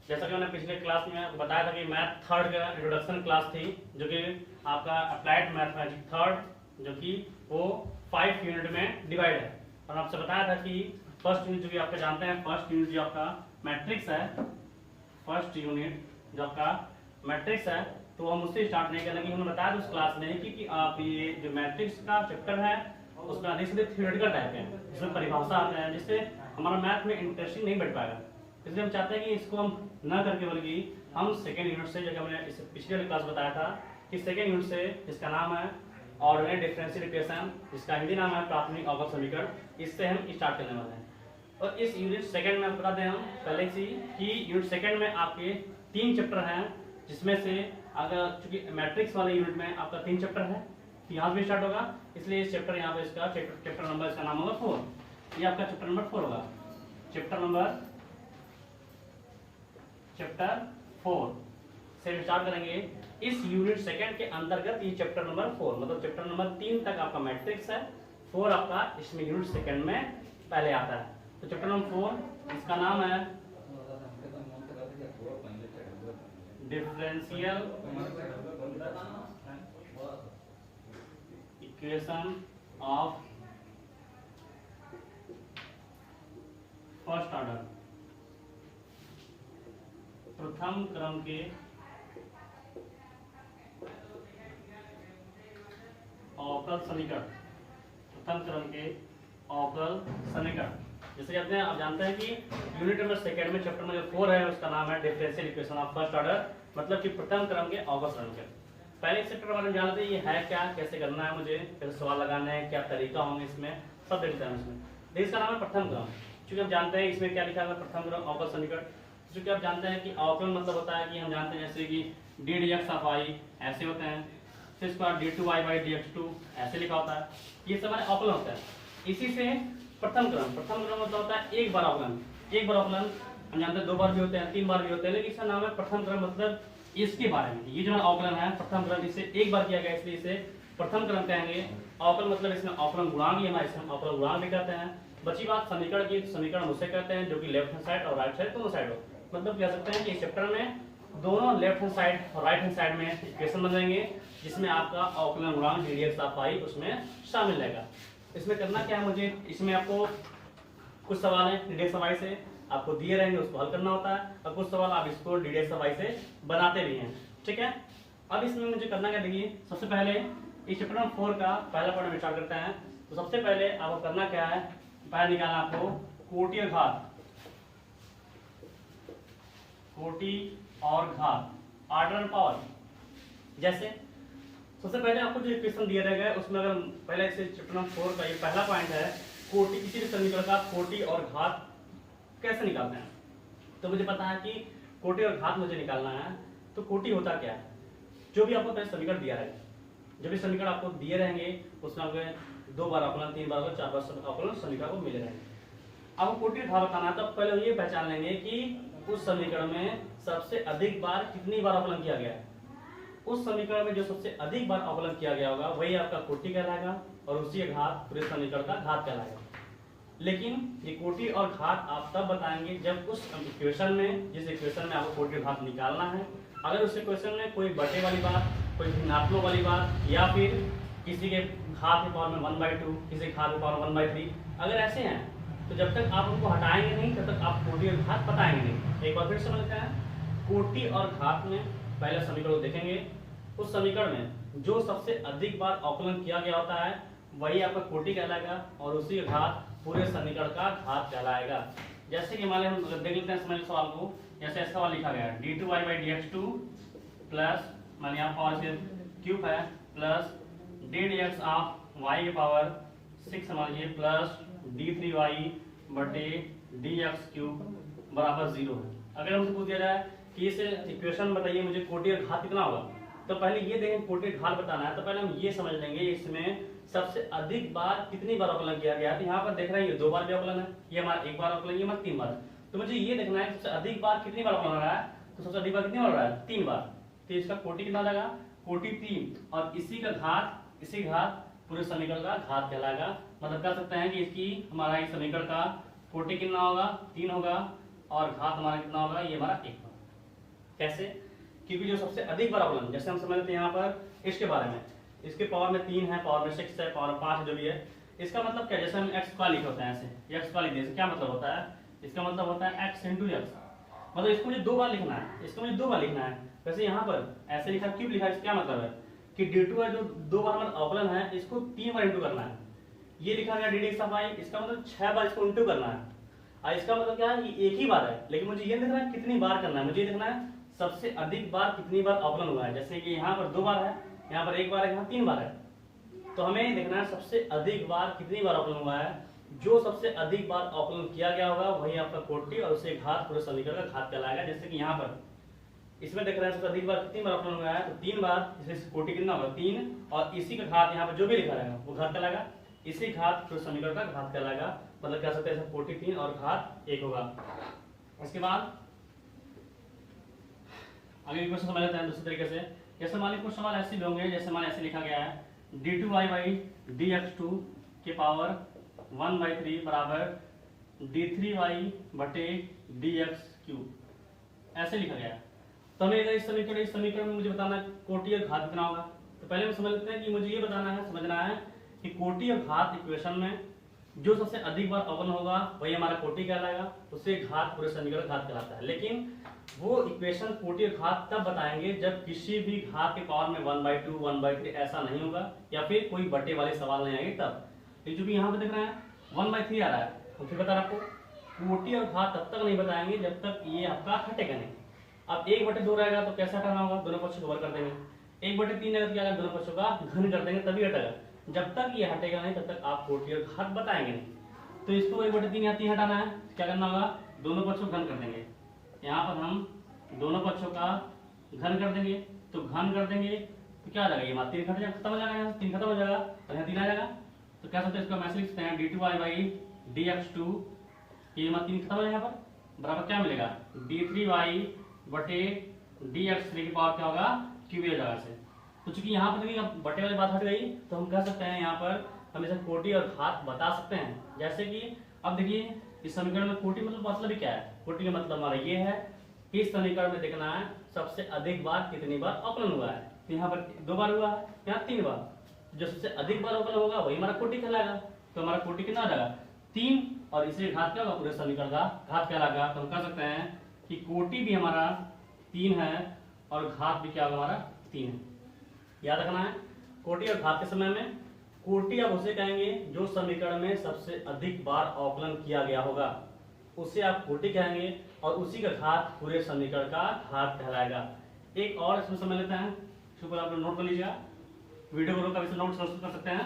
जैसा कि मैंने पिछले क्लास में बताया था कि मैथ थर्ड का इंट्रोडक्शन क्लास थी, जो कि आपका अप्लाइड मैथमेटिक्स थर्ड, जो कि वो 5 यूनिट में डिवाइड है। और आपसे बताया था कि फर्स्ट यूनिट जो कि आपका जानते हैं, फर्स्ट यूनिट जो आपका मैट्रिक्स है, फर्स्ट यूनिट जो आपका मैट्रिक्स है, तो हम उससे स्टार्ट नहीं करेंगे। हमने बताया था उस क्लास में कि आप ये जो मैट्रिक्स का चैप्टर है उसका अधिक से अधिक थियोरेटिकल टाइप है, जिसमें परिभाषा आता है, जिससे हमारा मैथ में इंटरेस्टिंग नहीं बैठ पाएगा। इसलिए हम चाहते हैं कि इसको हम न करके बल्कि हम सेकेंड यूनिट से, जैसे हमने इस पिछले क्लास बताया था कि सेकेंड यूनिट से, जिसका नाम है ऑर्डिनरी डिफरेंशियल इक्वेशन, जिसका हिंदी नाम है प्राथमिक अवकल समीकरण, इससे हम स्टार्ट करने वाले हैं। और इस यूनिट सेकेंड में बता दें हम पहले से कि यूनिट सेकेंड में आपके 3 चैप्टर हैं, जिसमें से अगर चूंकि मैट्रिक्स वाले यूनिट में आपका 3 चैप्टर है, तो यहाँ भी स्टार्ट होगा, इसलिए इस चैप्टर यहाँ पे इसका चैप्टर नंबर इसका नाम होगा 4। ये आपका चैप्टर नंबर 4 होगा, चैप्टर 4 से स्टार्ट करेंगे। इस यूनिट सेकंड के अंतर्गत ये चैप्टर नंबर 4, मतलब चैप्टर नंबर 3 तक आपका मैट्रिक्स है, 4 आपका इसमें यूनिट सेकंड में पहले आता है। तो चैप्टर नंबर 4 इसका नाम है differential equation of first order, प्रथम क्रम के अवकल समीकरण, प्रथम क्रम के अवकल समीकरण। जैसे कहते हैं, आप जानते हैं कि यूनिट नंबर सेकेंड में चैप्टर नंबर 4 है, उसका नाम है differential equation of first order, मतलब कि प्रथम क्रम के अवकल समीकरण। पहले चैप्टर वाले जानते हैं ये है क्या, कैसे करना है, मुझे कैसे सवाल लगाना है, क्या तरीका होंगे, इसमें सब देखते हैं इसमें। इसका नाम है प्रथम क्रम, क्योंकि हम जानते हैं इसमें क्या लिखा है, प्रथम क्रम अवकल समीकरण। क्योंकि आप जानते हैं कि अवकलन मतलब होता है कि हम जानते हैं जैसे कि D D X of I ऐसे होते हैं, फिर इसके बाद D two Y by D X two ऐसे लिखा होता है, ये सब हमारे अवकलन होता है। इसी से प्रथम क्रम मतलब होता है एक बार अवकलन, एक बार अवकलन हम जानते हैं 2 बार भी होते हैं, 3 बार भी होते हैं, लेकिन इसका नाम है प्रथम क्रम, मतलब इसके बारे में। ये जो अवकलन है प्रथम क्रम, इसे एक बार किया गया इसलिए इसे प्रथम क्रम कहेंगे। अवकलन मतलब इसमें अवकलन गुणांक, ये हमारे इसमें अवकलन गुणांक भी कहते हैं। बची बात समीकरण की, समीकरण उसे कहते हैं जो कि लेफ्ट हैंड साइड और राइट साइड दोनों साइड हो, मतलब कह सकते हैं कि इस चैप्टर में दोनों लेफ्ट हैंड साइड और राइट हैंड साइड में इक्वेशन बन जाएंगे, जिसमें आपका अवकलन गुणांक डी डी एक्स ऑफ आई उसमें शामिल रहेगा। इसमें करना क्या है, मुझे इसमें आपको कुछ सवाल है डी डी एक्स ऑफ आई से आपको दिए रहेंगे, उसको हल करना होता है, और कुछ सवाल आप इसको डी डी एक्स ऑफ आई से बनाते भी हैं, ठीक है। अब इसमें मुझे करना क्या, देखिए सबसे पहले इस चैप्टर नंबर 4 का पहला पॉइंट स्टार्ट करते हैं। तो सबसे पहले आपको करना क्या है, पहले निकालना आपको कोटि और घात, कोटि और घात, ऑर्डर पावर। जैसे सबसे पहले आपको जो इक्वेशन दिया रहेगा उसमें अगर पहले से चैप्टर नंबर 4 का ये पहला पॉइंट है, कोटि, किसी भी समीकरण का कोटि और घात कैसे निकालते हैं। तो मुझे पता है कि कोटि और घात मुझे निकालना है, तो कोटि होता क्या है, जो भी आपको पहले समीकरण दिया रहेगा, जो भी समीकरण आपको दिए रहेंगे उसमें आपको 2 बार अवकलन, 3 बार, 4 बार अवकलन समीकरण को मिले रहेंगे। आपको कोटि और घात बताना है, तब पहले ये पहचान लेंगे कि उस समीकरण में सबसे अधिक बार कितनी बार अवकलन किया गया है। उस समीकरण में जो सबसे अधिक बार अवकलन किया गया होगा वही आपका कोटि कहलाएगा, और उसी घात पूरे समीकरण का घात कहलाएगा। लेकिन ये कोटि और घात आप तब बताएंगे जब उस इक्वेशन में, जिस इक्वेशन में आपको कोटि और घात निकालना है, अगर उस इक्वेशन में कोई बटे वाली बात, कोई भिन्नात्मक वाली बात, या फिर किसी के घात के पावर में 1/2, किसी के घात के पावर में 1/3, अगर ऐसे हैं तो जब तक आप उनको हटाएंगे नहीं तब तक आप कोटि और घात बताएंगे नहीं। एक बार फिर समझते हैं, कोटि और घात में पहले समीकरण को देखेंगे, उस समीकरण में जो सबसे अधिक बार अवकलन किया गया होता है वही आपका कोटि कहलाएगा, और उसी घात पूरे समीकरण का घात कहलाएगा। जैसे कि मान हम देख लेते हैं समझ सवाल को, जैसे ऐसा सवाल लिखा गया है D two Y by D X two plus, मान यहाँ पावर से क्यूब है, plus D D X of Y के पावर 6 समझ लीजिए, प्लस डी थ्री वाई बटे डी एक्स क्यूब बराबर 0 है। अगर हमसे पूछ दिया जाए कि इस इक्वेशन बताइए मुझे कोटि और घात कितना होगा, तो पहले ये देखें कोटि और घात बताना है, तो पहले हम ये समझ लेंगे इसमें सबसे अधिक बार कितनी बार अवकलन किया गया है। तो यहाँ पर देख रहे हैं ये 2 बार भी अवकलन है, ये हमारा 1 बार अवकलन, ये हमारा 3 बार। तो मुझे ये देखना है सबसे अधिक बार कितनी बार अवकलन हो रहा है, तो सबसे अधिक बार कितनी बार हो रहा है, 3 बार। तो इसका कोटि कितना जाएगा, कोटि 3, और इसी का घात, इसी घात पूरे समीकरण का घात कहलाएगा। मतलब कह सकते हैं कि इसकी हमारा इस समीकरण का कोटि कितना होगा, 3 होगा, और घात हमारा कितना होगा, ये हमारा 1 होगा। कैसे? क्योंकि जो सबसे अधिक बार अवकलन, जैसे हम समझ लेते हैं यहाँ पर इसके बारे में, इसके पावर में 3 है, पावर में 6 है, पावर में 5 जो भी है, इसका मतलब क्या? जैसे हम x का लिखे होते हैं ऐसे, x का लिख दिए, क्या मतलब होता है? इसका मतलब होता है x इंटू एक्स, मतलब इसको मुझे 2 बार लिखना है, इसको मुझे 2 बार लिखना है। वैसे यहाँ पर ऐसे लिखा, क्यों लिखा? इसका क्या मतलब है कि d2 है जो 2 बार हमारा अवकलन है, इसको 3 बार इंटू करना है। ये लिखा गया ddx ऑफ y, इसका मतलब 6 बार इसको इंटू करना है। और इसका मतलब क्या है? ये एक ही बार है, लेकिन मुझे ये देखना है कितनी बार करना है, मुझे देखना है सबसे अधिक बार कितनी बार अवकलन हुआ है। जैसे कि यहाँ पर 2 बार है, यहाँ पर 1 बार है, यहाँ 3 बार है, तो हमें देखना है सबसे अधिक बार कितनी बार अवकलन हुआ है। जो सबसे अधिक बार अवकलन किया गया होगा वही आपका कोटि और उससे घात पूरे समीकरण का घात कहलाएगा। जैसे कि यहाँ पर इसमें देख रहे हैं सबसे अधिक बार कितनी बार अवकलन हुआ है, तो 3 बार, इसमें कोटि कितना होगा? 3, और इसी का घात यहाँ पर जो भी लिखा रहेगा वो घात कहलाएगा, इसी घात पूरे समीकरण का घात कहलाएगा। मतलब कह सकते हैं कोटि 3 और घात 1 होगा। उसके बाद आगे क्वेश्चन समझ लेते हैं दूसरे तरीके से। जैसे मान लीजिए कुछ सवाल ऐसे भी होंगे, जैसे मान ऐसे लिखा गया है d2y बाई dx2 के पावर 1/3 बराबर d3y बटे dx3, ऐसे लिखा गया है। तो हमें इस समीकरण में मुझे बताना है कोटि और घात कितना होगा। तो पहले हम समझ लेते हैं कि मुझे ये बताना है, समझना है कि कोटि और घात इक्वेशन में जो सबसे अधिक बार अवकलन होगा वही हमारा कोटि कहलाएगा, उससे घात पूरे समीकरण घात कहलाता है। लेकिन वो इक्वेशन कोटि और घात तब बताएंगे जब किसी भी घात के पावर में 1/2 1/3 ऐसा नहीं होगा, या फिर कोई बटे वाले सवाल नहीं आएंगे तब। लेकिन जो भी यहाँ पे देख रहे हैं 1/3 आ रहा है, तो फिर बता रहा आपको कोटि और घात तब तक नहीं बताएंगे जब तक ये आपका हटेगा नहीं। अब 1/2 रहेगा तो कैसे हटाना होगा? दोनों पक्षों को वर्ग कर देंगे। 1/3 रहेगा तो क्या, दोनों पक्षों का घन कर देंगे तभी हटेगा। जब तक ये हटेगा नहीं तब तक आप कोटि और घात बताएंगे नहीं। तो इसको 1/3 यहाँ 3 हटाना है, क्या करना होगा? दोनों पक्षों को घन कर देंगे। यहाँ पर हम दोनों पक्षों का घन कर देंगे, तो घन कर देंगे तो क्या आ जाएगा? ये बात 3 खत्म हो जाएगा, यहाँ 3 खत्म हो जाएगा और यहाँ 3 आ जाएगा। तो क्या सकते हैं इसको हम ऐसे लिख सकते हैं d2y बाई dx2, ये बात 3 खत्म हो जाएगा, यहाँ पर बराबर क्या मिलेगा? d3y बटे dx3 की पावर क्या होगा? क्यूब हो जाएगा से। तो चूंकि यहाँ पर देखिए बटे वाली बात हट गई, तो हम कह सकते हैं यहाँ पर हम इसे कोटि और घात बता सकते हैं। जैसे कि अब देखिए इस समीकरण में कोटि मतलब ही क्या है? कोटि का मतलब हमारा ये है कि इस समीकरण में देखना है सबसे अधिक बार कितनी बार अवकलन हुआ है। तो यहाँ पर 2 बार हुआ है, यहाँ 3 बार। जो सबसे अधिक बार अवकलन होगा वही हमारा कोटि कहलाएगा। तो हमारा कोटि कितना आ जाएगा? 3, और इसलिए घात क्या होगा? पूरे समीकरण का घात कहलाएगा। तो हम कह सकते हैं कि कोटि भी हमारा 3 है और घात भी क्या होगा? हमारा 3 है। याद रखना है कोटि और घात के समय में कोटि आप उसे कहेंगे जो समीकरण में सबसे अधिक बार अवकलन किया गया होगा, उसे आप कोटि कहेंगे, और उसी का घात पूरे समीकरण का घात कहलाएगा। एक और इसमें समझ लेते हैं, इसको आप लोग नोट कर लीजिएगा, वीडियो को रोक नोट कर सकते हैं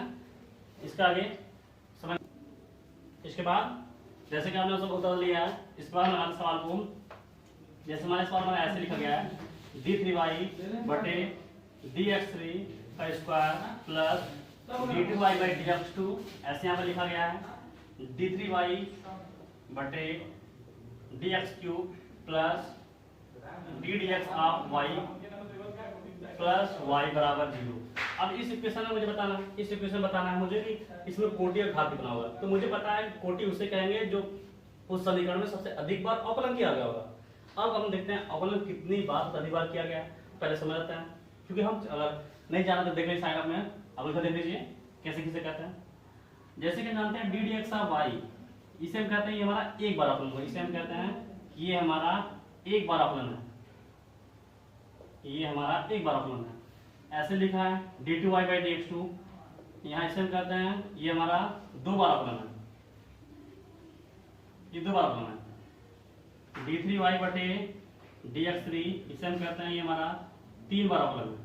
इसका आगे समझ। इसके बाद जैसे कि आपने सब बता लिया है, इसके बाद हमारे सवाल को, जैसे हमारे सवाल में ऐसे लिखा गया है d3y बटे dx3 का square plus d2y by dx2, ऐसे यहाँ पर लिखा गया है d3y बटे dx3 plus ddx of y plus y बराबर 0। अब इस इक्वेशन में मुझे बताना है, इस इक्वेशन में बताना है मुझे कि इसमें कोटि और घात कितना होगा। तो मुझे पता है कोटि उसे कहेंगे जो उस समीकरण में सबसे अधिक बार अवकलन किया गया होगा। अब हम देखते हैं अवकलन कितनी बार अधिक बार किया गया है, पहले समझ लेते हैं, क्योंकि हम अगर नहीं जाना तो देख लीजिए साइड में, अब इधर देख लीजिए कैसे किसे कहते हैं। जैसे कि जानते हैं ddx ऑफ y, इसे हम कहते हैं ये हमारा एक बार अवकलन होगा, इसे हम कहते हैं ये हमारा एक बार अवकलन है, ये हमारा एक बार अवकलन है। ऐसे लिखा है d2y बाई dx2, यहाँ इसे हम कहते हैं ये हमारा 2 बार अवकलन है, ये 2 बार अवकलन है। d3y बटे dx3, इसे हम कहते हैं ये हमारा 3 बार अवकलन है।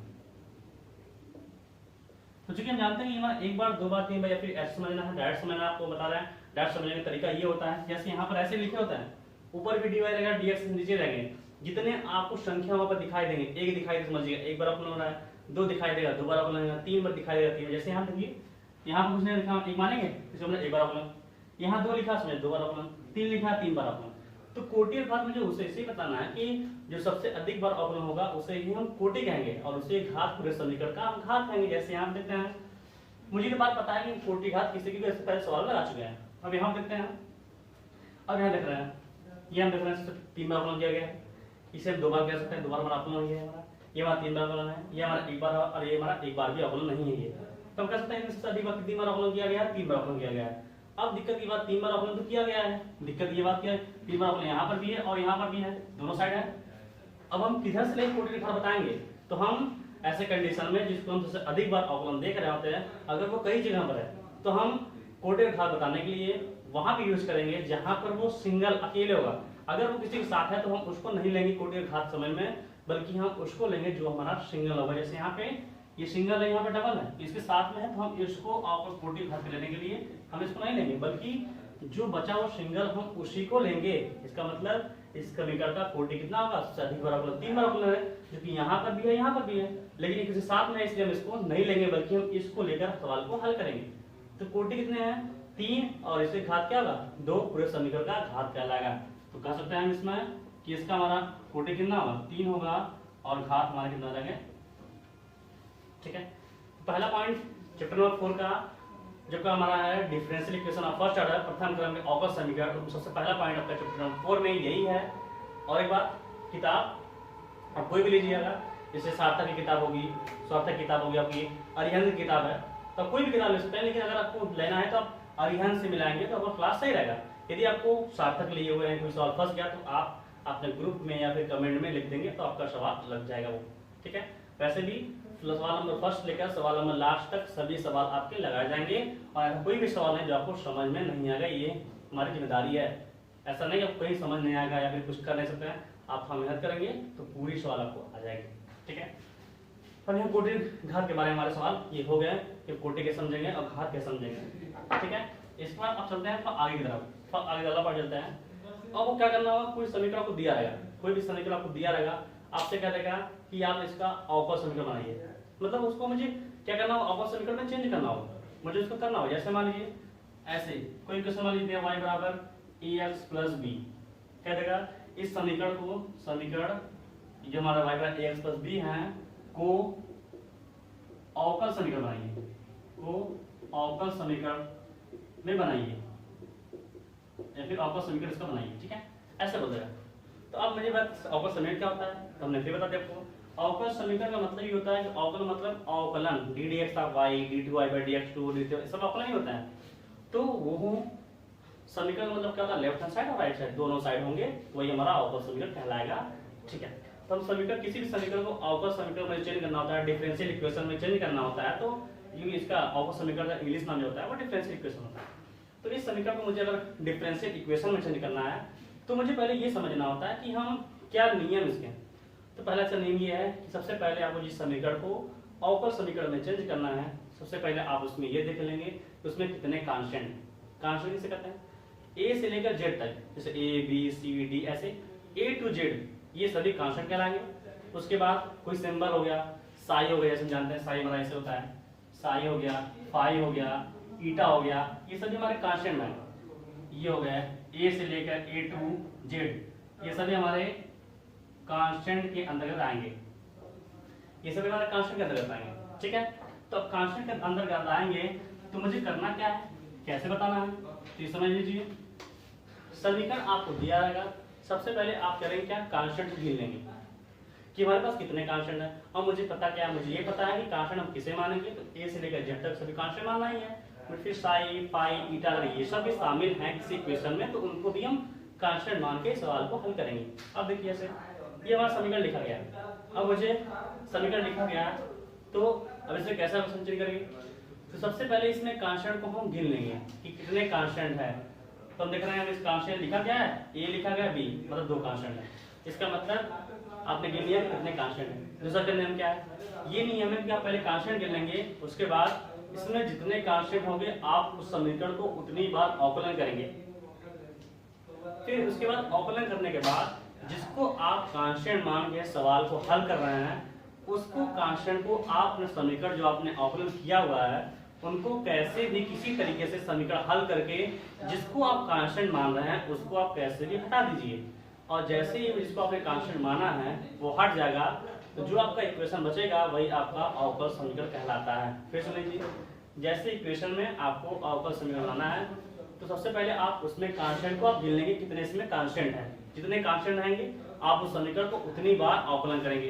तो चूंकि हम जानते हैं कि हमारा 1 बार 2 बार 3 बार, या फिर ऐसे समझना है, डायरेक्ट समझना आपको बता रहे हैं। डायरेक्ट समझने का तरीका ये होता है, जैसे यहाँ पर ऐसे लिखे होता है, ऊपर भी dy रहेगा, dx नीचे रहेंगे, जितने आपको संख्या वहां पर दिखाई देंगे, एक दिखाई दे समझिएगा 1 बार अवकलन हो रहा है, 2 दिखाई देगा 2 बार अवकलन होगा, 3 बार दिखाई देगा 3 बार। जैसे यहाँ देखिए यहाँ पर कुछ नहीं लिखा, 1 मानेंगे तो हमने 1 बार अवकलन, यहाँ 2 लिखा समझे 2 बार अवकलन, 3 लिखा 3 बार अवकलन। तो कोटि और घात मुझे उसे इसे बताना है कि जो सबसे अधिक बार अवकलन होगा उसे ही हम कोटि कहेंगे, और उसे घात पूरे समीकरण का हम घात कहेंगे। जैसे यहाँ देखते हैं, मुझे तो बात पता है कि कोटि घात किसी की भी पहले सवाल में आ चुके हैं। अब यहाँ देखते हैं, अब यहाँ देख रहे हैं, ये हम देख रहे हैं 3 बार अवकलन किया गया है। इसे हम 2 बार कह सकते हैं, 2 बार हमारा अवकलन है हमारा, ये हमारा 3 बार अवकलन है, ये हमारा 1 बार और ये हमारा 1 बार भी अवकलन नहीं है ये। तो हम कह सकते हैं इससे अधिक बार कितनी बार अवकलन किया गया है, 3 बार अवकलन किया गया है। अब दिक्कत की बात 3 बार अवकलन तो किया गया है, दिक्कत ये बात क्या है 3 बार अवकलन यहाँ पर भी है और यहाँ पर भी है, दोनों साइड है। अब हम किधर से लेकर कोटि रेखा बताएंगे, तो हम ऐसे कंडीशन में जिसको हम सबसे अधिक बार अवकलन देख रहे होते हैं, अगर वो कई जगह पर है तो हम कोटि रेखा बताने के लिए वहां पे यूज करेंगे जहां पर वो सिंगल अकेले होगा। अगर वो किसी के साथ है तो हम उसको नहीं लेंगे कोटि घात समय में, बल्कि हम उसको लेंगे जो हमारा सिंगल होगा। जैसे यहाँ पे ये सिंगल है, यहाँ पे डबल है, इसके साथ में है तो हम इसको और कोटि घात लेने के लिए हम इसको नहीं लेंगे, बल्कि जो बचा वो सिंगल हम उसी को लेंगे। इसका मतलब इस समीकरण का कोटि कितना होगा, सबसे अधिक बार अवकलन 3 बार अवकलन है, जो कि यहाँ पर भी है यहाँ पर भी है, लेकिन किसी साथ में इसलिए हम इसको नहीं लेंगे, बल्कि हम इसको लेकर सवाल को हल करेंगे। तो कोटि कितने हैं 3 और इसके घात क्या होगा 2, पूरे समीकरण का घात कहलाएगा। तो कह सकते हैं हम इसमें कि इसका हमारा कोटि कितना होगा 3 होगा और घात हमारा कितना लगेगा। ठीक है, पहला पॉइंट चैप्टर नंबर 4 का जो का हमारा है differential equation of first order, प्रथम क्रम के अवकल समीकरण, तो सबसे पहला पॉइंट आपका चैप्टर नंबर 4 में यही है। और एक बात, किताब आप कोई भी लीजिएगा, जैसे सार्थक की किताब होगी, स्वार्थक किताब होगी, आपकी अरिहंत की किताब है, तो कोई भी किताब ले सकते हैं, लेकिन अगर आपको लेना है तो आप अरिहंत से मिलाएंगे तो आपका क्लास सही रहेगा। यदि आपको सार्थक लिए हुए हैं, कोई सवाल फंस गया तो आप अपने ग्रुप में या फिर कमेंट में लिख देंगे तो आपका सवाल लग जाएगा वो। ठीक है, वैसे भी सवाल नंबर फर्स्ट लेकर सवाल नंबर लास्ट तक सभी सवाल आपके लगाए जाएंगे, और कोई भी सवाल है जो आपको समझ में नहीं आएगा, ये हमारी जिम्मेदारी है। ऐसा नहीं आप कहीं समझ नहीं आएगा या फिर कुछ कर नहीं सकते हैं, आप हम मेहनत करेंगे तो पूरी सवाल आपको आ जाएगी। ठीक है, तो यहाँ कोटि घात के बारे में हमारे सवाल ये हो गए कि कोटि के समझेंगे और घात के समझेंगे। ठीक है, इसके बाद आप चलते हैं तो आगे की तरफ, आगे ज़्यादा पढ़ चलते हैं। और वो क्या करना होगा, कोई समीकरण आपको दिया रहेगा, कोई भी समीकरण आपको दिया रहेगा, आपसे क्या देगा कि आप इसका अवकल समीकरण बनाइए। मतलब उसको मुझे क्या करना होगा, अवकल समीकरण में चेंज करना होगा, मुझे उसको करना होगा। जैसे मान लीजिए ऐसे कोई इक्वेशन मान लीजिए y बराबर ax प्लस बी, क्या देगा इस समीकरण को, समीकरण जो हमारा y बराबर ax प्लस बी है को अवकल समीकरण बनाइए, को अवकल समीकरण में बनाइए या फिर अवकल समीकरण इसका बनाइए। ठीक है, ऐसे बोल देगा। तो अब मुझे बात अवकल समीकरण क्या होता है, तो हमने फिर बता दिया आपको। अवकल समीकरण का मतलब ये होता है कि अवकल मतलब अवकलन D D X of Y, D two Y by D X two, D सब अवकलन ही होता है। तो वो समीकरण मतलब क्या होता है, लेफ्ट हैंड साइड और राइट साइड दोनों साइड होंगे, वही हमारा अवकल समीकरण कहलाएगा। ठीक है, तो हम समीकरण किसी भी समीकरण को अवकल समीकरण में चेंज करना होता है, डिफरेंशियल इक्वेशन में चेंज करना होता है, तो इसका अवकल समीकरण का इंग्लिश नाम जो होता है वो डिफरेंशियल इक्वेशन होता है। तो इस समीकरण को मुझे अगर डिफरेंशियल इक्वेशन में चेंज करना है तो मुझे पहले ये समझना होता है कि हम क्या नियम इसके। तो पहला अच्छा नियम ये है कि सबसे पहले आपको जिस समीकरण को अवकल समीकरण में चेंज करना है, सबसे पहले आप उसमें ये देख लेंगे कि उसमें कितने कांस्टेंट, कांस्टेंट किसे कहते हैं, ए से लेकर जेड तक, जैसे ए बी सी डी ऐसे ए टू जेड, ये सभी कांस्टेंट कहलाएंगे। उसके बाद कोई सिंबल हो गया, साई हो गया, जैसे जानते हैं साई हमारा ऐसे होता है, साई हो गया, फाई हो गया, ईटा हो गया, ये सभी हमारे कांस्टेंट हैं। ये हो गया ए से लेकर ए टू जेड, ये सभी हमारे कांस्टेंट के अंतर्गत आएंगे, ये सभी हमारे कांस्टेंट के अंतर्गत आएंगे। ठीक है, तो अब कांस्टेंट के अंतर्गत आएंगे तो मुझे करना क्या है, कैसे बताना है, तो ये समझ लीजिए। समीकरण आपको दिया रहेगा, सबसे पहले आप करेंगे क्या, कांस्टेंट गिन लेंगे कि हमारे पास कितने कांस्टेंट है। और मुझे पता क्या है, मुझे ये पता है कि कांस्टेंट हम किसे मानेंगे, तो ए से लेकर जेड तक सभी कांस्टेंट मानना ही है। फिर साई पाई ईटा ये सब भी शामिल हैं किसी इक्वेशन में, तो उनको भी हम कांस्टेंट मान के सवाल को हल करेंगे। अब देखिए ऐसे ये हमारा समीकरण लिखा गया है, अब मुझे समीकरण लिखा गया है तो अब इसे कैसे हम संचय करेंगे, तो सबसे पहले इसमें कांस्टेंट को हम गिन लेंगे कि कितने कांस्टेंट है। तो हम देख रहे हैं इस कांस्टेंट लिखा गया है, ए लिखा गया बी, मतलब 2 कांस्टेंट है, इसका मतलब आपने गिन लिया कितने कांस्टेंट है। दूसरा नियम क्या है, ये नियम है कि आप पहले कांस्टेंट गिन लेंगे, उसके बाद इसमें जितने कांस्टेंट होंगे आप उस समीकरण को उतनी बार अवकलन करेंगे। फिर उसके बाद अवकलन करने के बाद जिसको आप कांस्टेंट मान के सवाल को हल कर रहे हैं, उसको कांस्टेंट को आप अपने समीकरण जो आपने अवकलन किया हुआ है उनको कैसे भी किसी तरीके से समीकरण हल करके जिसको आप कांस्टेंट मान रहे हैं उसको आप कैसे भी हटा दीजिए, और जैसे ही जिसको आपने कांस्टेंट माना है वो हट जाएगा, तो जो आपका इक्वेशन बचेगा वही आपका अवकल समीकरण कहलाता है। फिर सुन लीजिए, जैसे इक्वेशन में आपको अवकल समीकरण बनाना है तो सबसे पहले आप उसमें कांस्टेंट को आप गिन लेंगे कितने इसमें कांस्टेंट है, जितने कांस्टेंट रहेंगे आप उस समीकरण को उतनी बार अवकलन करेंगे।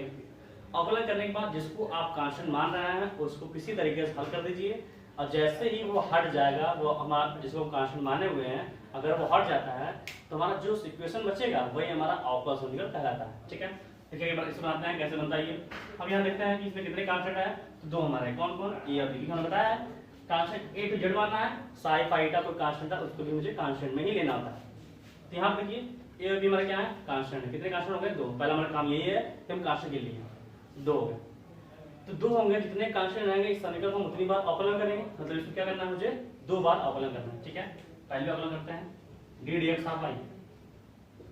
अवकलन करने के बाद जिसको आप कांस्टेंट मान रहे हैं उसको किसी तरीके से हल कर दीजिए, और जैसे ही वो हट जाएगा, वो हमारा जिसको कांस्टेंट माने हुए हैं, अगर वो हट जाता है तो हमारा जो इक्वेशन बचेगा वही हमारा अवकल समीकरण कहलाता है। ठीक है, देखिए इसको बनाते हैं, कैसे बनता है ये। अब यहाँ देखते हैं कि इसमें कितने कांस्टेंट है, तो दो हमारे कौन कौन, ए और बी। हमने बताया है कांस्टेंट ए टू जेड मानना है, साई फाई का कोई कांस्टेंट है उसको भी मुझे कांस्टेंट में ही लेना होता है। तो यहाँ पे देखिए ए और बी हमारे क्या है, कांस्टेंट है। कितने कांस्टेंट हो गए, दो। पहला हमारा काम यही है कि हम कांस्टेंट के लिए दो हो गए, तो दो होंगे। जितने कांस्टेंट रहेंगे इस समीकरण को हम उतनी बार अवकलन करेंगे, मतलब इसको क्या करना है, मुझे दो बार अवकलन करना है। ठीक है, पहले अवकलन करते हैं डी dx ऑफ y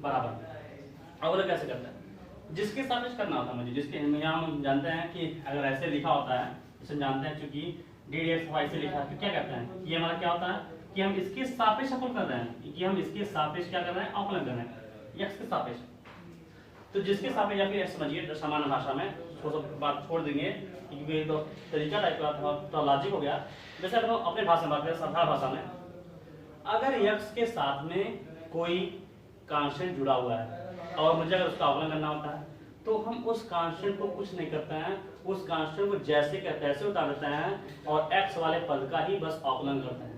बराबर। अवकलन कैसे करते हैं, जिसके सापेक्ष करना होता है मुझे, जिसके यहाँ हम जानते हैं कि अगर ऐसे लिखा होता है, जैसे जानते हैं चूंकि डी dx ऑफ y से लिखा है, तो क्या कहते हैं, ये हमारा क्या होता है कि हम इसके सापेक्ष अवकलन कर रहे हैं, कि हम इसके सापेक्ष क्या कर रहे हैं, अवकलन कर रहे हैं x के सापेक्ष। तो जिसके सापेक्ष, या फिर ऐसे समझिए सामान्य भाषा में, वो सब बात छोड़ देंगे क्योंकि ये तो तरीका टाइप का तो लॉजिक हो गया। जैसे अपन अपने भाषा में बात करें, साधारण भाषा में, अगर x के साथ में कोई कांस्टेंट जुड़ा हुआ है और मुझे अगर उसका अवकलन करना होता है, तो हम उस कांस्टेंट को कुछ नहीं करते हैं, उस कांस्टेंट को जैसे का तैसे उतार देते हैं और x वाले पद का ही बस अवकलन करते हैं।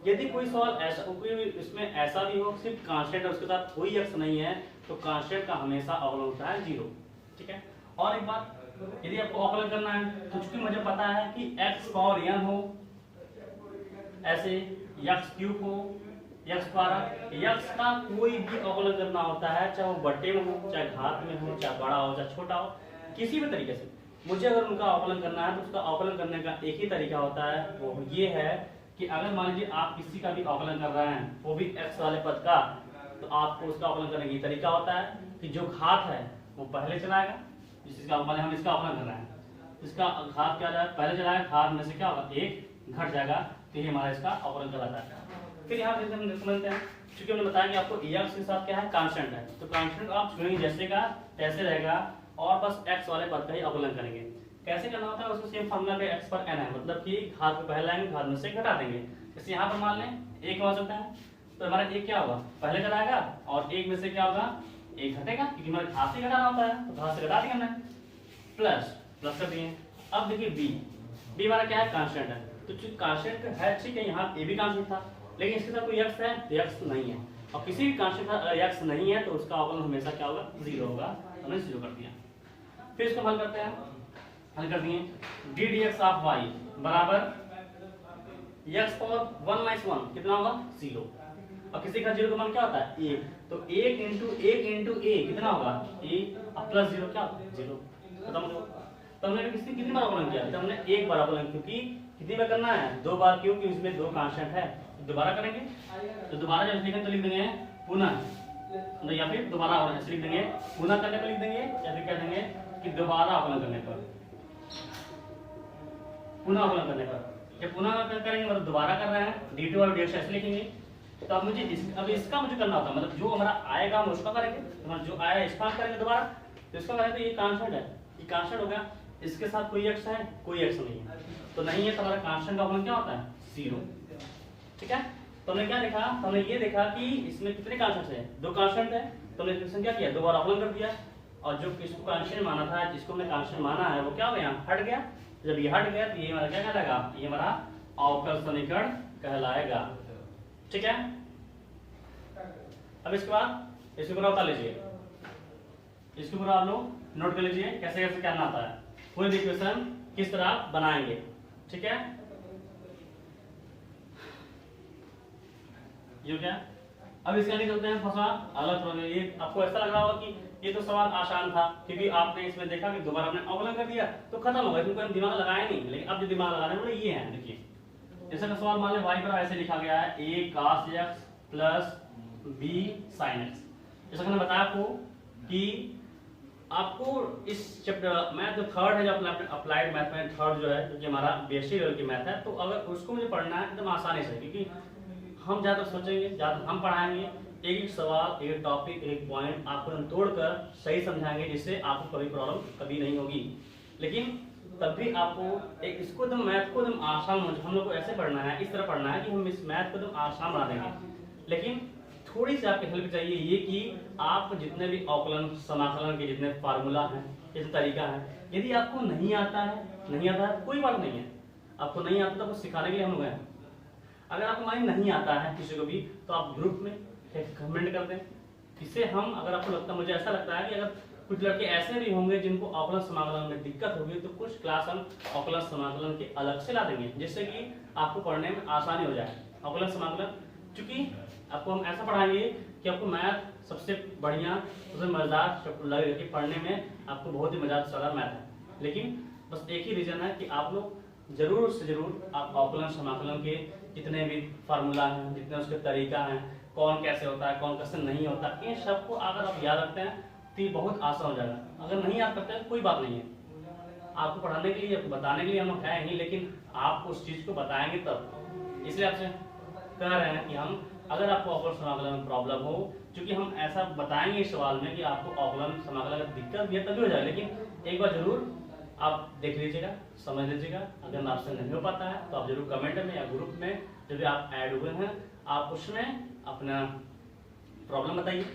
यदि कोई सवाल ऐसा, कोई इसमें ऐसा भी हो सिर्फ कांस्टेंट है उसके साथ कोई x नहीं है, तो कांस्टेंट का हमेशा अवकलन होता है 0। ठीक है, और एक बात, यदि आपको अवकलन करना है तो चूंकि मुझे पता है कि x पावर n हो, ऐसे x क्यूब हो, x पावर, x का कोई भी अवकलन करना होता है, चाहे वो बट्टे में हो, चाहे घात में हो, चाहे बड़ा हो, चाहे छोटा हो, किसी भी तरीके से मुझे अगर उनका अवकलन करना है तो उसका अवकलन करने का एक ही तरीका होता है, वो ये है कि अगर मान लीजिए आप किसी का भी अवकलन कर रहे हैं, वो भी x वाले पद का, तो आपको उसका अवकलन करने का तरीका होता है कि जो घात है वो पहले चलाएगा, जिसका मान हम इसका अवकलन कर रहे हैं, इसका घात क्या जाएगा, पहले चलाएगा, घात में से क्या होगा, एक घट जाएगा, तो ये हमारा इसका अवकलन कहलाता है। फिर यहाँ से हम समझते हैं, क्योंकि हमने बताया कि आपको x के साथ क्या है, कांस्टेंट है, तो कांस्टेंट आप चुनेंगे जैसे का तैसे रहेगा और बस x वाले पद का ही अवकलन करेंगे। कैसे करना होता है, उसको सेम फार्मूला के x पर n है, मतलब कि घात पे पहले आएंगे, घात में से घटा देंगे। जैसे यहाँ पर मान लें एक हो सकता है, तो हमारा एक क्या होगा, पहले चलाएगा और एक में से क्या होगा, एक घटेगा, क्योंकि हमारे घात से घटाना होता है, तो घात से घटा देंगे हमने, प्लस प्लस कर दिए। अब देखिए b हमारा क्या है, कांस्टेंट है, तो चूंकि कांस्टेंट है, ठीक है, यहाँ a भी कांस्टेंट था, लेकिन इसके साथ कोई x है तो x नहीं है, और किसी भी कांस्टेंट का x नहीं है तो उसका अवकलन हमेशा क्या होगा, 0 होगा, हमने 0 कर दिया। फिर इसको हल करते हैं, हल कर दिए डी dx ऑफ y बराबर x पावर 1 - 1 कितना होगा, 0, और किसी का 0 का मान क्या होता है, 1, तो 1 इंटू a कितना होगा, a, और प्लस 0 क्या, 0, खत्म हो। तो हमने कितनी बार अवकलन किया, तो हमने एक बार अवकलन, क्योंकि कितनी बार करना है, दो बार, क्योंकि इसमें दो कांस्टेंट है, दोबारा करेंगे, तो दोबारा जब लिखेंगे तो लिख देंगे पुनः, या फिर दोबारा ऐसे लिख देंगे, पुनः करने पर लिख देंगे, या फिर कह देंगे कि दोबारा अवकलन करने पर, पुनः अवकलन करने पर। जब पुनः करेंगे मतलब दोबारा कर रहे हैं, डी2 और dx ऐसे लिखेंगे। तो अब मुझे अब इसका मुझे करना होता है, मतलब जो हमारा आएगा हम उसका करेंगे, तो जो आया इसका करेंगे दोबारा, तो इसका करेंगे, तो ये कांस्टेंट है, ये कांस्टेंट हो गया, इसके साथ कोई x है, कोई x नहीं है, तो नहीं है, तो हमारा कांस्टेंट का अवकलन क्या होता है, 0। ठीक है, तो हमने क्या देखा, तो हमने ये देखा कि इसमें कितने कांस्टेंट है, दो कांस्टेंट है, तो हमने इसमें क्या किया, दो बार अवकलन कर दिया, और जो किसको कांस्टेंट माना था, जिसको हमने कांस्टेंट माना है, वो क्या हो गया, हट गया। जब ये हट गया तो ये हमारा क्या कहलाएगा, ये हमारा अवकल समीकरण कहलाएगा। ठीक है, अब इसके बाद इसके ऊपर उतार लीजिए, इसके ऊपर आप लोग नोट कर लीजिए कैसे कैसे करना आता है, कोई भी इक्वेशन किस तरह बनाएंगे। ठीक है, ये क्या, अब इसका निकलते हैं फंसा अलग थोड़ा। ये आपको ऐसा लग रहा होगा कि ये तो सवाल आसान था, क्योंकि आपने इसमें देखा कि दोबारा आपने अवकलन कर दिया तो खत्म हो गया, क्योंकि हम दिमाग लगाया नहीं। लेकिन अब जो दिमाग लगाने वाले ये है, देखिए जैसे का सवाल मान लें y पर ऐसे लिखा गया है a cos x plus b sin x। जैसा कि मैंने बताया आपको कि आपको इस चैप्टर मैथ जो थर्ड है, जो अपना अप्लाइड मैथ में थर्ड जो है, जो हमारा बेसिक लेवल की मैथ है, तो अगर उसको मुझे पढ़ना है एकदम आसानी से, क्योंकि हम ज़्यादा सोचेंगे, ज़्यादा हम पढ़ाएंगे, एक एक सवाल, एक टॉपिक, एक पॉइंट आपको हम तोड़कर सही समझाएंगे, जिससे आपको कभी प्रॉब्लम कभी नहीं होगी। लेकिन तब भी आपको एक इसको एकदम मैथ को एकदम आसान, हम लोग को ऐसे पढ़ना है, इस तरह पढ़ना है कि हम इस मैथ को एकदम आसान बना देंगे। लेकिन थोड़ी सी आपकी हेल्प चाहिए ये कि आप जितने भी अवकलन समाकलन के जितने फार्मूला हैं, जितने तरीका है, यदि आपको नहीं आता है कोई बात नहीं है। आपको नहीं आता तो आपको सिखाने के लिए हम लोग हैं। अगर आपको मानी नहीं आता है किसी को भी तो आप ग्रुप में कमेंट कर दें। इससे हम, अगर आपको लगता है, मुझे ऐसा लगता है कि अगर कुछ लड़के ऐसे भी होंगे जिनको अवकलन समाकलन में दिक्कत होगी तो कुछ क्लास हम अवकलन समाकलन के अलग से ला देंगे, जिससे कि आपको पढ़ने में आसानी हो जाए। अवकलन समाकलन चूंकि आपको हम ऐसा पढ़ाएंगे कि आपको मैथ सबसे बढ़िया, सबसे मजेदार लगेगा कि पढ़ने में आपको बहुत ही मजेदार मैथ है। लेकिन बस एक ही रीजन है कि आप लोग जरूर से जरूर आप अवकलन समाकलन के जितने भी फार्मूला हैं, जितने उसके तरीका हैं, कौन कैसे होता है, कौन कैसे नहीं होता, इन सबको अगर आप याद रखते हैं तो ये बहुत आसान हो जाएगा। अगर नहीं याद करते हैं कोई बात नहीं है, आपको पढ़ाने के लिए, आपको बताने के लिए हम लोग हैं ही, लेकिन आप उस चीज को बताएंगे तब। इसलिए आपसे कह रहे हैं कि हम, अगर आपको अवकलन समाकलन में प्रॉब्लम हो, क्योंकि हम ऐसा बताएंगे इस सवाल में कि आपको अवकलन समाकलन में दिक्कत भी है तभी हो जाए, लेकिन एक बार जरूर आप देख लीजिएगा, समझ लीजिएगा। अगर आपसे नहीं हो पाता है तो आप जरूर कमेंट में या ग्रुप में जो भी आप ऐड हुए हैं आप उसमें अपना प्रॉब्लम बताइए।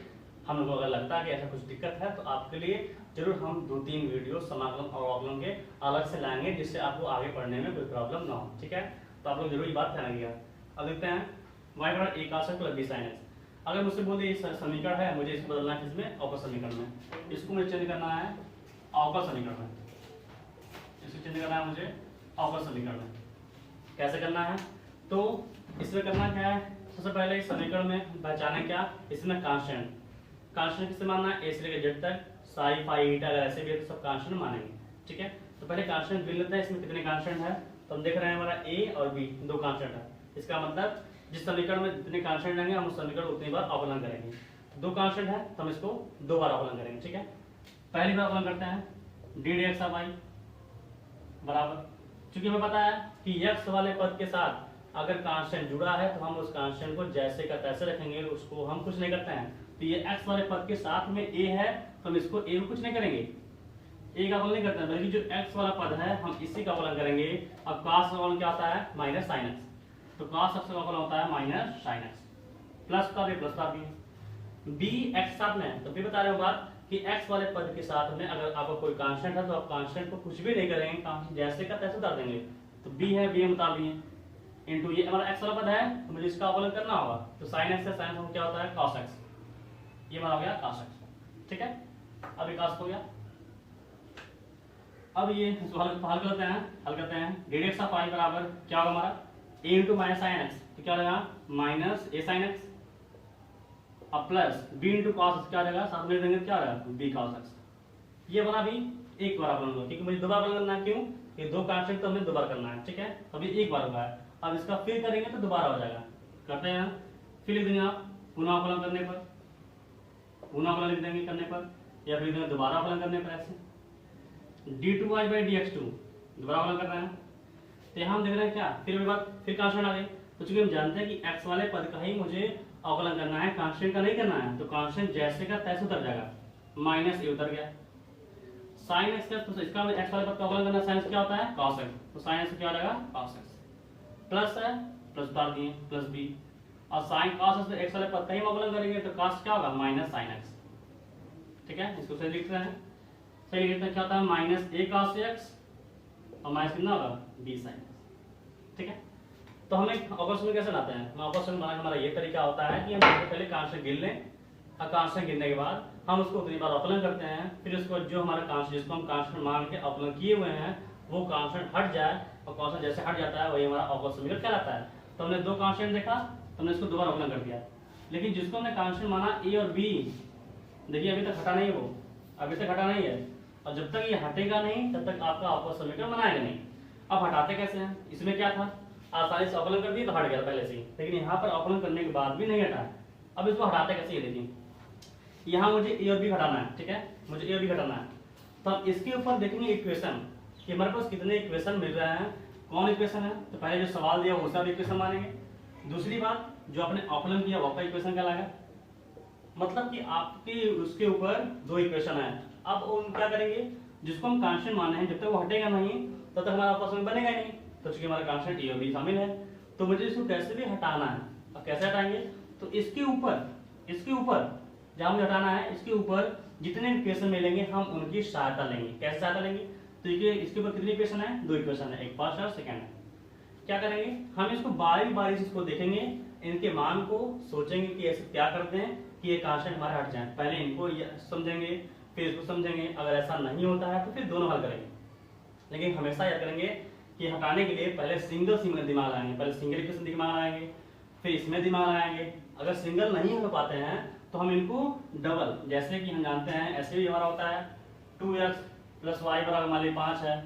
हम लोग को अगर लगता है कि ऐसा कुछ दिक्कत है तो आपके लिए जरूर हम 2-3 वीडियो समाकलन और अवकलन के अलग से लाएंगे, जिससे आपको आगे पढ़ने में कोई प्रॉब्लम ना हो। ठीक है, तो आप लोग जरूर ये बात ध्यान रखिएगा। अब देखते हैं y बराबर a cos x plus b sin x। अगर मुझसे बोले ये समीकरण है, मुझे इसको बदलना है किसमें, अवकल समीकरण में। इसको मुझे चेंज करना है अवकल समीकरण में, इसको चेंज करना है मुझे अवकल समीकरण में। कैसे करना है, तो इसमें करना क्या है, सबसे पहले इस समीकरण में पहचाने क्या, इसमें कांस्टेंट किससे मानना है, a से लेकर z तक, साई फाई ईटा, अगर ऐसे भी है तो सब कांस्टेंट मानेंगे। ठीक है, तो पहले कांस्टेंट गिन लेते हैं। इसमें कितने कांस्टेंट है, तो हम देख रहे हैं हमारा a और b दो कांस्टेंट है। इसका मतलब जिस समीकरण में जितने कांस्टेंट रहेंगे हम उस समीकरण उतनी बार अवकलन करेंगे। दो कांस्टेंट है तो हम इसको 2 बार अवकलन करेंगे। ठीक है, पहली बार अवकलन करते हैं D D X of Y बराबर, चूंकि हमें पता है कि x वाले पद के साथ अगर कांस्टेंट जुड़ा है तो हम उस कांस्टेंट को जैसे का तैसे रखेंगे, उसको हम कुछ नहीं करते हैं। तो ये x वाले पद के साथ में a है तो हम इसको a में कुछ नहीं करेंगे, a का अवकलन नहीं करते हैं, बल्कि जो x वाला पद है हम इसी का अवकलन करेंगे। अब cos का अवकलन क्या होता है, माइनस साइन x, तो cos x का अवकलन होता है माइनस साइन x, प्लस का भी प्लस का भी। b x साथ में है तो भी बता रहे हो बात कि x वाले पद के साथ में अगर आपका कोई कांस्टेंट है तो आप कांस्टेंट को कुछ भी नहीं करेंगे, जैसे का तैसे उतार देंगे। तो b है, b हम उतार दिए, इनटू ये हमारा x वाला पद है तो मुझे इसका अवकलन करना होगा। तो sin x है, sin x क्या होता है cos x, ये हमारा हो गया cos x। ठीक है, अब ये cos हो गया। अब ये हल करते हैं डी एक्स ऑफ आई बराबर क्या होगा हमारा a into minus sine x, तो क्या रहेगा माइनस a sin x, अब प्लस b इंटू कॉस क्या आ जाएगा, साथ में देंगे क्या आ जाएगा b cos x। ये बना भी एक बार अवकलन होगा, क्योंकि मुझे 2 बार अवकलन करना है। क्यों, ये 2 कांस्टेंट तो हमें 2 बार करना है। ठीक है, अभी एक बार हुआ है, अब इसका फिर करेंगे तो दोबारा हो जाएगा। करते हैं, फिर लिख देंगे आप पुनः अवकलन करने पर, पुनः अवकलन लिख देंगे करने पर, या फिर देंगे दोबारा अवकलन करने पर। ऐसे d2y बाई dx2 दोबारा अवकलन कर रहे हैं, तो यहाँ हम देख रहे हैं क्या, फिर कांस्टेंट आ गए। तो चूंकि हम जानते हैं कि x वाले पद का ही मुझे अवकलन करना है, कांस्टेंट का नहीं करना है, तो कांस्टेंट जैसे का तैसे उतर जाएगा, माइनस a उतर गया। साइन x का, तो इसका x वाले पद का अवकलन करना, साइन क्या होता है cos x, तो साइन x क्या हो जाएगा cos x, प्लस है प्लस उतार दिए प्लस b, और साइन cos x से x वाले पद का ही अवकलन करेंगे तो cos क्या होगा माइनस साइन x। ठीक है, इसको सही लिखते हैं, सही लिखते हैं क्या होता है माइनस a cos x और माइनस कितना होगा b sin x। ठीक है, तो हम एक अवकल समीकरण कैसे लाते हैं, अवकल समीकरण बनाने का हमारा ये तरीका होता है कि हम सबसे पहले कांस्टेंट गिन लें, और कांस्टेंट गिनने के बाद हम उसको उतनी बार अवकलन करते हैं, फिर उसको जो हमारा कांस्टेंट जिसको हम कांस्टेंट मान के अवकलन किए हुए हैं वो कांस्टेंट हट जाए, और कांस्टेंट जैसे हट जाता है वही हमारा अवकल समीकरण कहलाता है। तो हमने 2 कांस्टेंट देखा तो हमने इसको 2 बार अवकलन कर दिया, लेकिन जिसको हमने कांस्टेंट माना a और b, देखिए अभी तक हटा नहीं है, वो अभी तक हटा नहीं है, और जब तक ये हटेगा नहीं तब तक आपका अवकल समीकरण बनाएगा नहीं। अब हटाते कैसे हैं, इसमें क्या था, आसानी से अवकलन कर दिए तो हट गया पहले से ही, लेकिन यहाँ पर अवकलन करने के बाद भी नहीं हटा। अब इसको हटाते कैसे, ये देखिए यहाँ मुझे a और b हटाना है। ठीक है, मुझे a और b हटाना है, तो हम इसके ऊपर देखेंगे इक्वेशन कि हमारे पास कितने इक्वेशन मिल रहे हैं, कौन इक्वेशन है। तो पहले जो सवाल दिया उसका भी इक्वेशन मानेंगे, दूसरी बात जो आपने अवकलन किया वो आपका इक्वेशन कहलाएगा, मतलब कि आपके उसके ऊपर 2 इक्वेशन है। अब उन क्या करेंगे, जिसको हम कांस्टेंट माने हैं जब तक वो हटेगा नहीं तब तक हमारा अवकल समीकरण बनेगा ही नहीं। तो चूंकि हमारा कांस्टेंट a और b शामिल है तो मुझे इसको कैसे भी हटाना है। अब कैसे हटाएंगे, तो इसके ऊपर इसके ऊपर जहां मुझे हटाना है इसके ऊपर जितने इक्वेशन मिलेंगे हम उनकी सहायता लेंगे। कैसे सहायता लेंगे? तो ये इसके ऊपर कितनी इक्वेशन है? 2 इक्वेशन है, एक फर्स्ट और सेकंड है। क्या करेंगे हम इसको बारी बारी से इसको देखेंगे, इनके मान को सोचेंगे कि ऐसे क्या करते हैं कि ये कांस्टेंट हमारे हट जाए। पहले इनको समझेंगे फिर इसको समझेंगे, अगर ऐसा नहीं होता है तो फिर दोनों हल करेंगे। लेकिन हमेशा याद करेंगे कि हटाने के लिए पहले सिंगल सिंगल दिमाग लगाएंगे, पहले सिंगल इक्वेशन दिमाग लगाएंगे फिर इसमें दिमाग लगाएंगे। अगर सिंगल नहीं हो पाते हैं तो हम इनको डबल, जैसे कि हम जानते हैं ऐसे भी हमारा होता है 2x प्लस वाई बराबर मान लीजिए 5 है,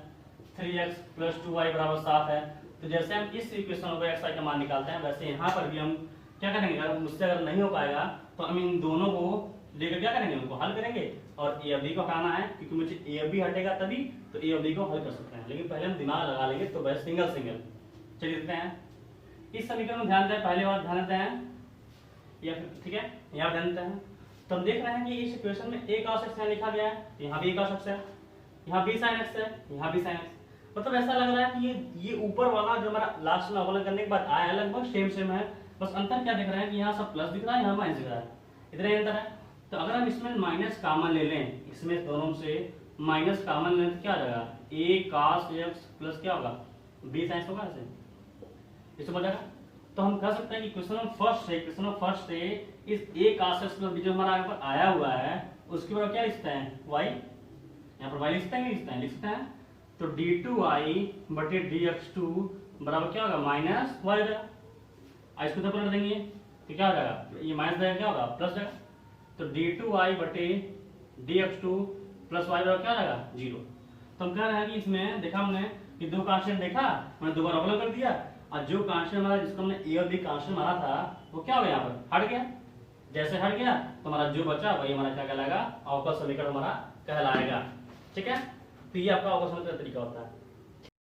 3x प्लस 2y बराबर 7 है। तो जैसे हम इस इक्वेशन को x y का मान निकालते हैं वैसे यहाँ पर भी हम क्या करेंगे, अगर मुझसे अगर नहीं हो पाएगा तो हम इन दोनों को लेकर क्या करेंगे, उनको हल करेंगे। और ए और बी को हटाना है क्योंकि मुझे ए और बी हटेगा तभी तो ए और बी को हल कर सकते हैं। लेकिन पहले हम दिमाग लगा लेंगे तो बस सिंगल सिंगल चलिए देखते हैं। इस समीकरण में ध्यान दें, पहले बार ध्यान देते हैं या फिर ठीक है यहाँ ध्यान देते हैं। तो हम देख रहे हैं कि इस इक्वेशन में a cos x लिखा गया है, यहाँ भी a cos x है, यहाँ b sin x है, यहाँ भी sin x। मतलब ऐसा लग रहा है कि ये ऊपर वाला जो हमारा लास्ट में अवकलन करने के बाद आया लगभग सेम सेम है, बस अंतर क्या दिख रहा है कि यहाँ सब प्लस दिख रहा है, यहाँ माइनस दिख रहा है, इतना ही अंतर है। तो अगर हम इसमें माइनस कॉमन ले लें, इसमें दोनों से माइनस कॉमन लें तो क्या आ जाएगा, a cos x प्लस क्या होगा b sin x होगा, ऐसे इससे बचेगा। तो हम कह सकते हैं कि क्वेश्चन फर्स्ट से इस a cos x plus b जो हमारा यहाँ पर आया हुआ है उसके बराबर क्या लिखते हैं y, यहाँ पर y लिखते हैं लिख सकते हैं। तो d2y बटे dx2 बराबर क्या होगा माइनस y जाएगा। इसको तो पलट देंगे तो क्या हो जाएगा, ये माइनस जाएगा क्या होगा प्लस जाएगा। तो d2y बटे dx2 प्लस y बराबर क्या जाएगा 0। तो हम कह रहे हैं कि इसमें देखा हमने कि दो कांस्टेंट देखा, मैंने दोबारा अवकलन कर दिया और जो कांस्टेंट हमारा जिसको हमने ए और बी कांस्टेंट माना था वो क्या हो गया, यहाँ पर हट गया। जैसे हट गया तो हमारा जो बचा वही हमारा क्या कहलाएगा, अवकल समीकरण हमारा कहलाएगा। ठीक है, तो ये आपका अवकल समीकरण का तरीका होता है।